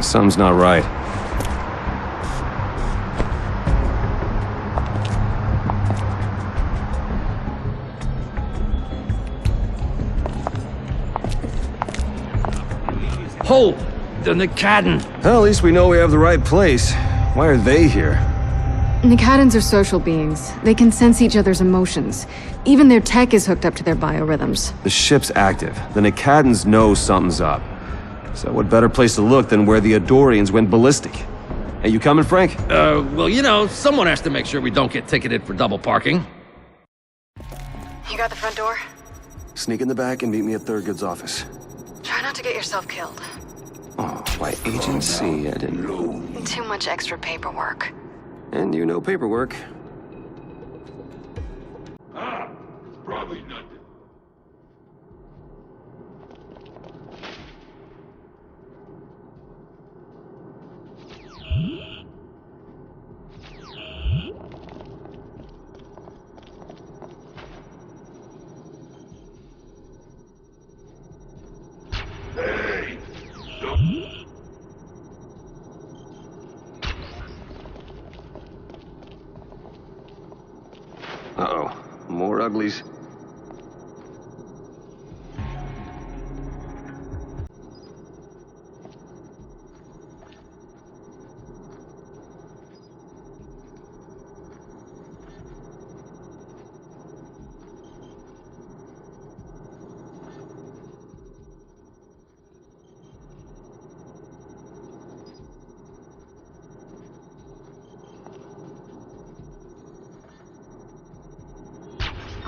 Something's not right. Hold! The Nakadan! Well, at least we know we have the right place. Why are they here? Nakadans are social beings. They can sense each other's emotions. Even their tech is hooked up to their biorhythms. The ship's active. The Nakadans know something's up. So what better place to look than where the Adorians went ballistic? Hey, you coming, Frank? Well, you know, someone has to make sure we don't get ticketed for double parking. You got the front door? Sneak in the back and meet me at Thurgood's office. Try not to get yourself killed. Oh, by Agent C, I didn't know. Too much extra paperwork. And you know paperwork. It's probably nothing. Hey! Uh-oh. More uglies.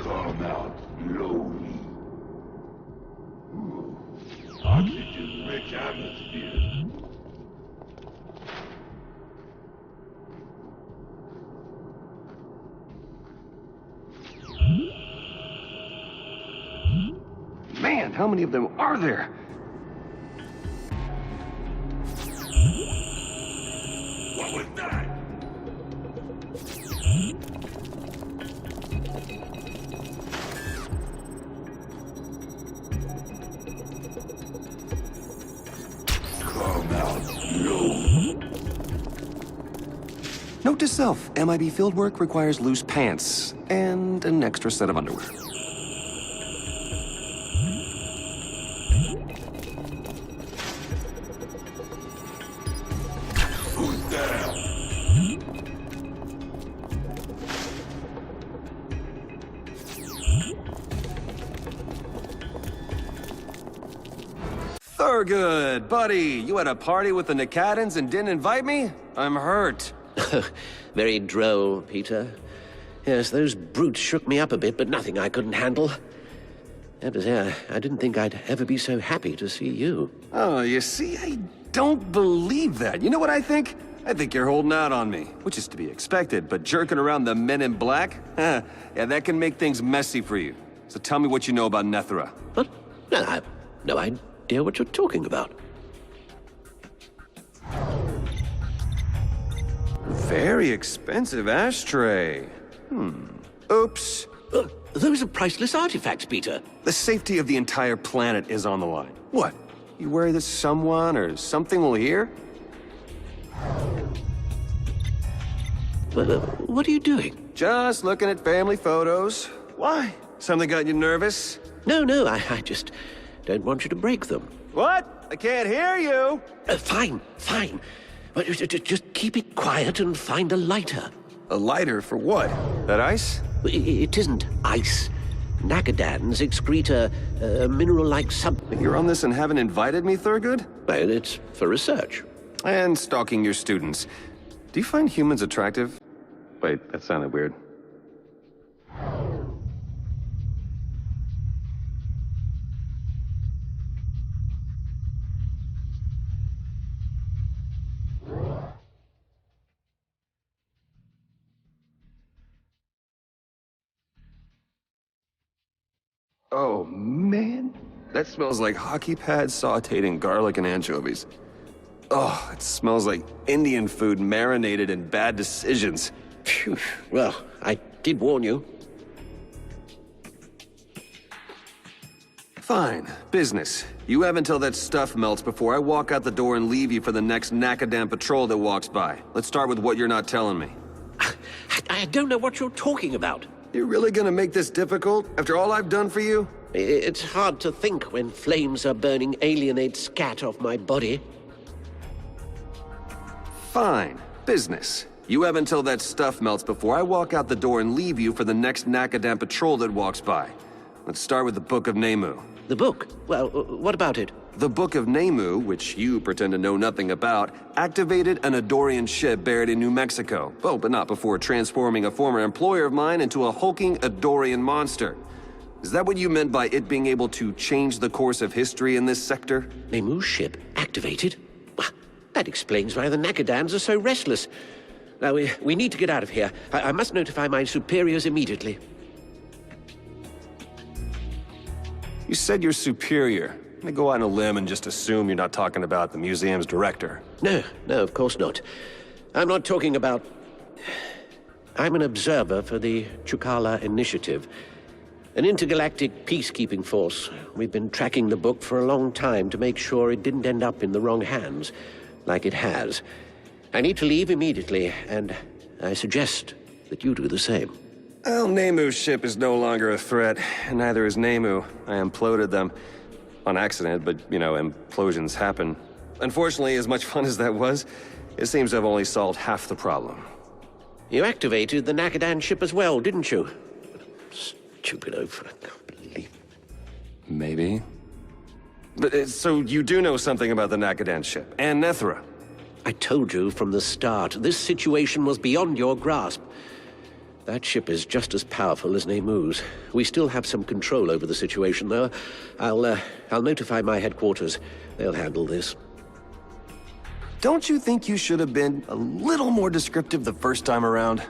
Come out slowly. Oxygen-rich atmosphere. Man, how many of them are there? What was that? Come out slowly. Note to self, MIB fieldwork requires loose pants and an extra set of underwear. Who's there? Thurgood, buddy, you had a party with the Nakadans and didn't invite me? I'm hurt. Very droll, Peter. Yes, those brutes shook me up a bit, but nothing I couldn't handle. I didn't think I'd ever be so happy to see you. Oh, you see, I don't believe that. You know what I think? I think you're holding out on me, which is to be expected, but jerking around the men in black? Yeah, that can make things messy for you. So tell me what you know about Nethera. But no, I have no idea what you're talking about. Very expensive ashtray. Oops. Those are priceless artifacts, Peter. The safety of the entire planet is on the line. What? You worry that someone or something will hear? What are you doing? Just looking at family photos. Why? Something got you nervous? No, I just don't want you to break them. What? I can't hear you. Fine. But just keep it quiet and find a lighter. A lighter for what? That ice? It isn't ice. Nakadans excrete a mineral-like substance. You're on this and haven't invited me, Thurgood? Well, it's for research. And stalking your students. Do you find humans attractive? Wait, that sounded weird. Oh, man. That smells like hockey pads sauteed in garlic and anchovies. Oh, it smells like Indian food marinated in bad decisions. Phew. Well, I did warn you. Fine. Business. You have until that stuff melts before I walk out the door and leave you for the next Nakadan patrol that walks by. Let's start with what you're not telling me. I don't know what you're talking about. You're really gonna make this difficult, after all I've done for you? It's hard to think when flames are burning alienate scat off my body. Fine. Business. You have until that stuff melts before I walk out the door and leave you for the next Nakadan patrol that walks by. Let's start with the Book of Nemu. The book? Well, what about it? The Book of Nemu, which you pretend to know nothing about, activated an Adorian ship buried in New Mexico. Oh, but not before transforming a former employer of mine into a hulking Adorian monster. Is that what you meant by it being able to change the course of history in this sector? Nemu's ship activated? That explains why the Nakadans are so restless. Now, we need to get out of here. I must notify my superiors immediately. You said you're superior. I'm gonna go out on a limb and just assume you're not talking about the museum's director. No, of course not. I'm not talking about... I'm an observer for the Chukala Initiative, an intergalactic peacekeeping force. We've been tracking the book for a long time to make sure it didn't end up in the wrong hands, like it has. I need to leave immediately, and I suggest that you do the same. Well, Nemu's ship is no longer a threat, and neither is Nemu. I imploded them. On accident, but, you know, implosions happen. Unfortunately, as much fun as that was, it seems to have only solved half the problem. You activated the Nakadan ship as well, didn't you? Stupid oaf, I can't believe. Maybe. But, so you do know something about the Nakadan ship, and Nethra? I told you from the start, this situation was beyond your grasp. That ship is just as powerful as Nemu's. We still have some control over the situation, though. I'll notify my headquarters. They'll handle this. Don't you think you should have been a little more descriptive the first time around?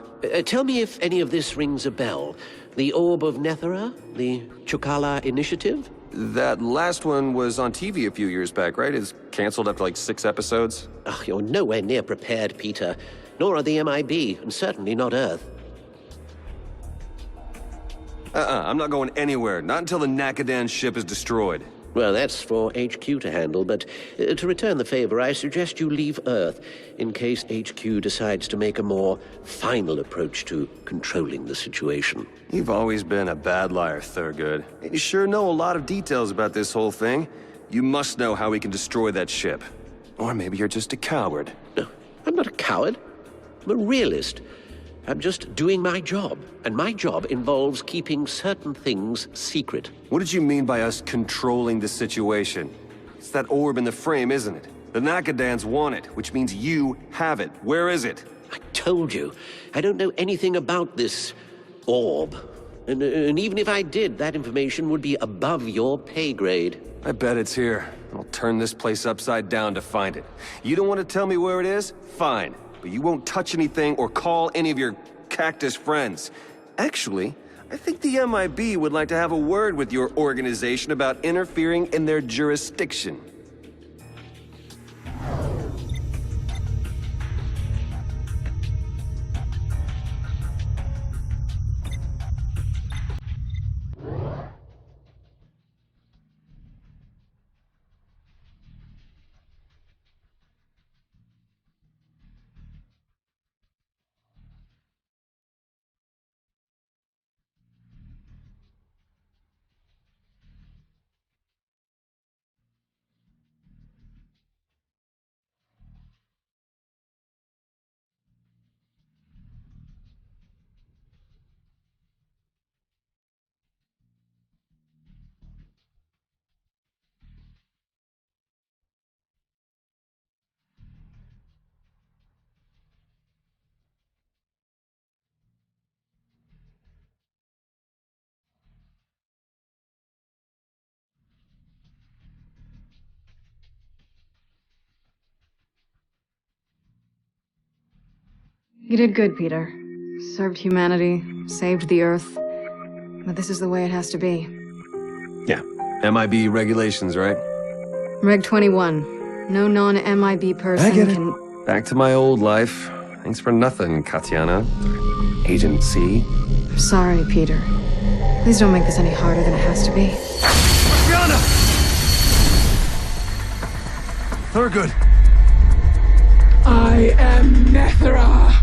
Tell me if any of this rings a bell. The Orb of Nethera? The Chukala Initiative? That last one was on TV a few years back, right? It's canceled after like 6 episodes. Oh, you're nowhere near prepared, Peter. Nor are the MIB, and certainly not Earth. I'm not going anywhere. Not until the Nakadan ship is destroyed. Well, that's for HQ to handle, but to return the favor, I suggest you leave Earth in case HQ decides to make a more final approach to controlling the situation. You've always been a bad liar, Thurgood. And you sure know a lot of details about this whole thing. You must know how we can destroy that ship. Or maybe you're just a coward. No, I'm not a coward. I'm a realist. I'm just doing my job, and my job involves keeping certain things secret. What did you mean by us controlling the situation? It's that orb in the frame, isn't it? The Nakadans want it, which means you have it. Where is it? I told you, I don't know anything about this orb. And even if I did, that information would be above your pay grade. I bet it's here. I'll turn this place upside down to find it. You don't want to tell me where it is? Fine. But you won't touch anything or call any of your cactus friends. Actually, I think the MIB would like to have a word with your organization about interfering in their jurisdiction. You did good, Peter. Served humanity, saved the Earth. But this is the way it has to be. Yeah. MIB regulations, right? Reg 21. No non-MIB person I get it. can... Back to my old life. Thanks for nothing, Katiana. Agent C. Sorry, Peter. Please don't make this any harder than it has to be. Katiana! Thurgood. I am Nethra.